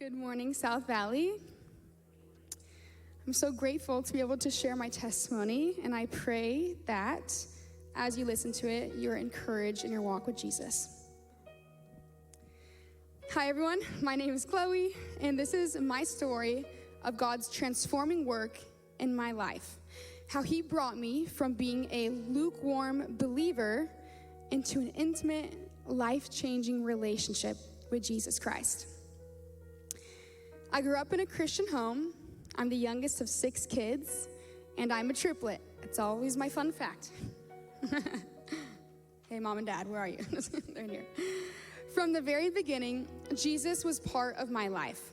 Good morning, South Valley. I'm so grateful to be able to share my testimony, and I pray that as you listen to it, you're encouraged in your walk with Jesus. Hi, everyone. My name is Chloe, and this is my story of God's transforming work in my life. How he brought me from being a lukewarm believer into an intimate, life-changing relationship with Jesus Christ. I grew up in a Christian home. I'm the youngest of 6 kids, and I'm a triplet. It's always my fun fact. Hey, Mom and Dad, where are you? They're in here. From the very beginning, Jesus was part of my life.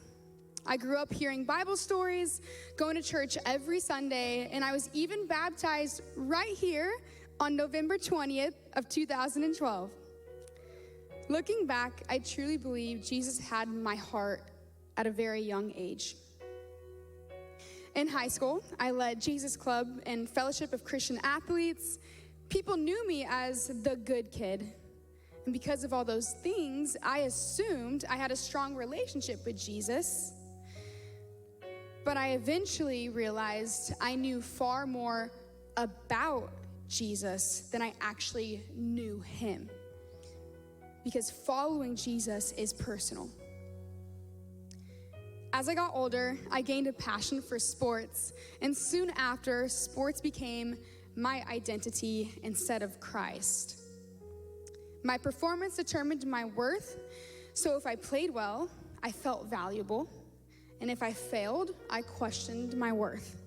I grew up hearing Bible stories, going to church every Sunday, and I was even baptized right here on November 20th of 2012. Looking back, I truly believe Jesus had my heart at a very young age. In high school, I led Jesus Club and Fellowship of Christian Athletes. People knew me as the good kid. And because of all those things, I assumed I had a strong relationship with Jesus. But I eventually realized I knew far more about Jesus than I actually knew him. Because following Jesus is personal. As I got older, I gained a passion for sports, and soon after, sports became my identity instead of Christ. My performance determined my worth, so if I played well, I felt valuable, and if I failed, I questioned my worth.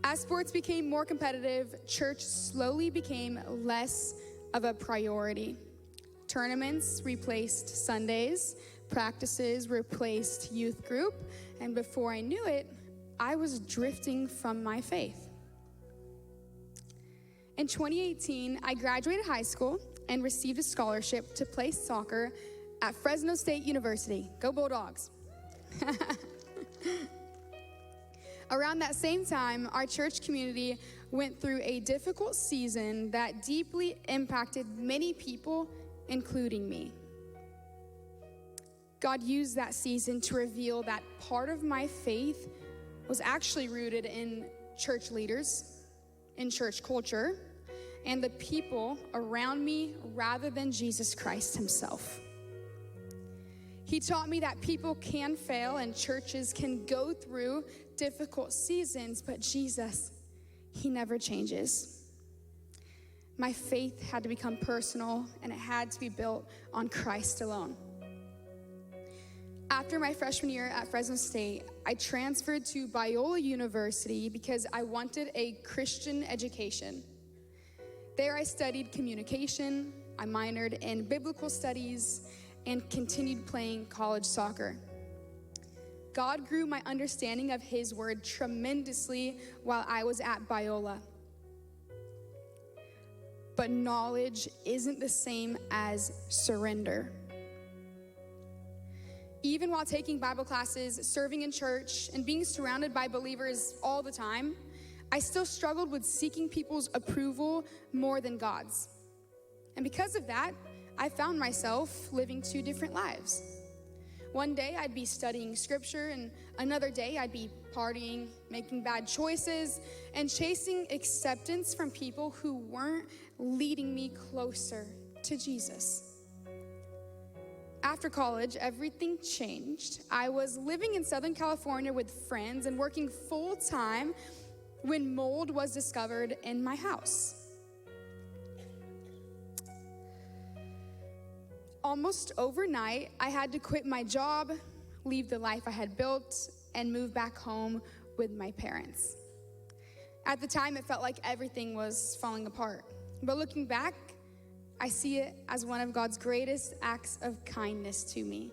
As sports became more competitive, church slowly became less of a priority. Tournaments replaced Sundays, practices replaced youth group, and before I knew it, I was drifting from my faith. In 2018, I graduated high school and received a scholarship to play soccer at Fresno State University. Go Bulldogs. Around that same time, our church community went through a difficult season that deeply impacted many people, including me. God used that season to reveal that part of my faith was actually rooted in church leaders, in church culture, and the people around me rather than Jesus Christ himself. He taught me that people can fail and churches can go through difficult seasons, but Jesus, he never changes. My faith had to become personal, and it had to be built on Christ alone. After my freshman year at Fresno State, I transferred to Biola University because I wanted a Christian education. There I studied communication, I minored in biblical studies, and continued playing college soccer. God grew my understanding of his word tremendously while I was at Biola. But knowledge isn't the same as surrender. Even while taking Bible classes, serving in church, and being surrounded by believers all the time, I still struggled with seeking people's approval more than God's. And because of that, I found myself living 2 different lives. One day I'd be studying scripture, and another day I'd be partying, making bad choices, and chasing acceptance from people who weren't leading me closer to Jesus. After college, everything changed. I was living in Southern California with friends and working full-time when mold was discovered in my house. Almost overnight, I had to quit my job, leave the life I had built, and move back home with my parents. At the time, it felt like everything was falling apart. But looking back, I see it as one of God's greatest acts of kindness to me.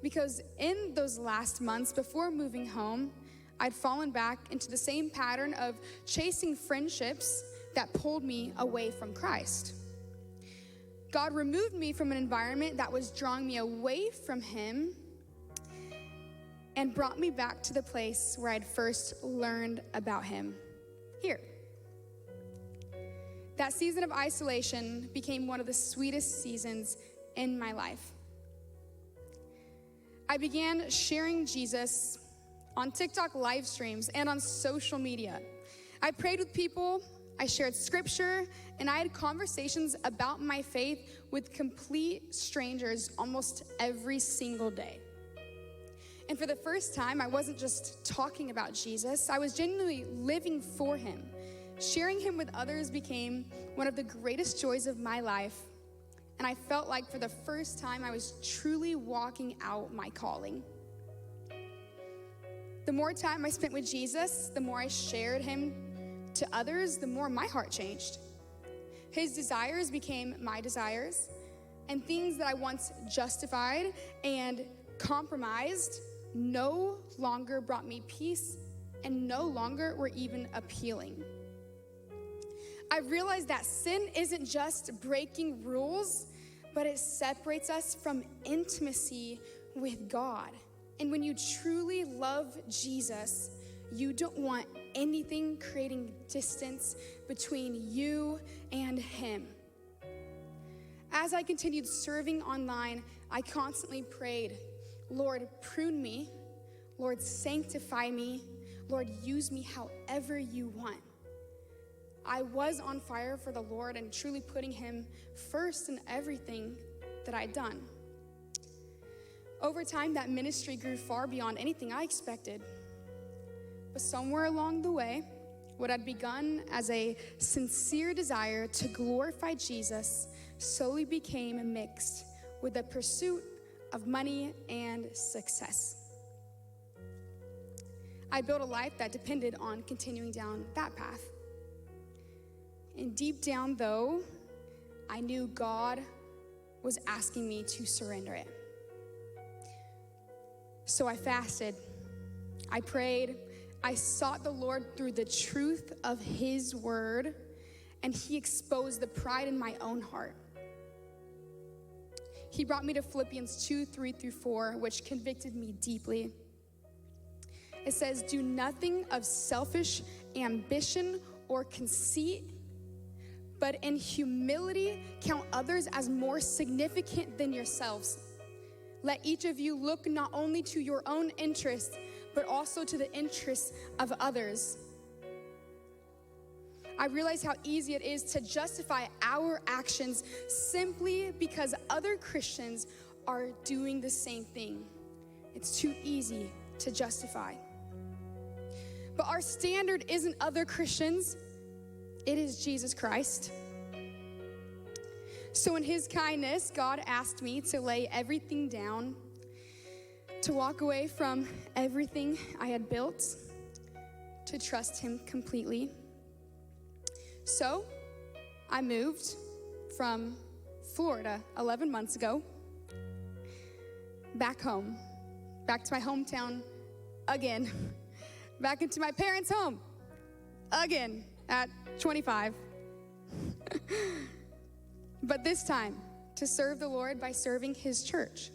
Because in those last months before moving home, I'd fallen back into the same pattern of chasing friendships that pulled me away from Christ. God removed me from an environment that was drawing me away from him and brought me back to the place where I'd first learned about him, here. That season of isolation became one of the sweetest seasons in my life. I began sharing Jesus on TikTok live streams and on social media. I prayed with people, I shared scripture, and I had conversations about my faith with complete strangers almost every single day. And for the first time, I wasn't just talking about Jesus, I was genuinely living for him. Sharing him with others became one of the greatest joys of my life, and I felt like for the first time I was truly walking out my calling. The more time I spent with Jesus, the more I shared him to others, the more my heart changed. His desires became my desires, and things that I once justified and compromised no longer brought me peace and no longer were even appealing. I realized that sin isn't just breaking rules, but it separates us from intimacy with God. And when you truly love Jesus, you don't want anything creating distance between you and him. As I continued serving online, I constantly prayed, Lord, prune me. Lord, sanctify me. Lord, use me however you want. I was on fire for the Lord and truly putting him first in everything that I'd done. Over time, that ministry grew far beyond anything I expected. But somewhere along the way, what had begun as a sincere desire to glorify Jesus slowly became mixed with the pursuit of money and success. I built a life that depended on continuing down that path. And deep down, though, I knew God was asking me to surrender it. So I fasted, I prayed, I sought the Lord through the truth of his word, and he exposed the pride in my own heart. He brought me to Philippians 2:3-4, which convicted me deeply. It says, do nothing of selfish ambition or conceit, but in humility count others as more significant than yourselves. Let each of you look not only to your own interests, but also to the interests of others. I realize how easy it is to justify our actions simply because other Christians are doing the same thing. It's too easy to justify. But our standard isn't other Christians, it is Jesus Christ. So in his kindness, God asked me to lay everything down, to walk away from everything I had built, to trust him completely. So I moved from Florida 11 months ago, back home, back to my hometown again, back into my parents' home again at 25. But this time, to serve the Lord by serving his church.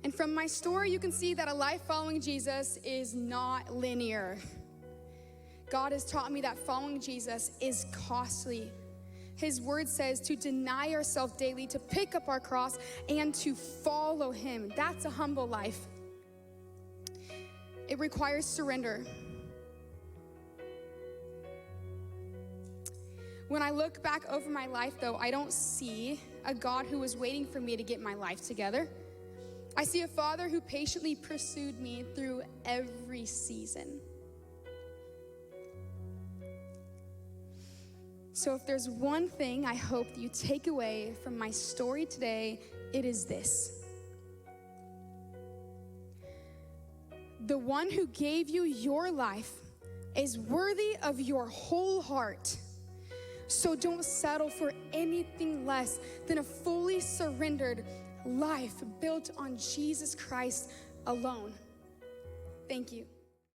And from my story, you can see that a life following Jesus is not linear. God has taught me that following Jesus is costly. His word says to deny ourselves daily, to pick up our cross, and to follow him. That's a humble life. It requires surrender. When I look back over my life, though, I don't see a God who was waiting for me to get my life together. I see a Father who patiently pursued me through every season. So if there's one thing I hope that you take away from my story today, it is this. The one who gave you your life is worthy of your whole heart. So don't settle for anything less than a fully surrendered life built on Jesus Christ alone. Thank you.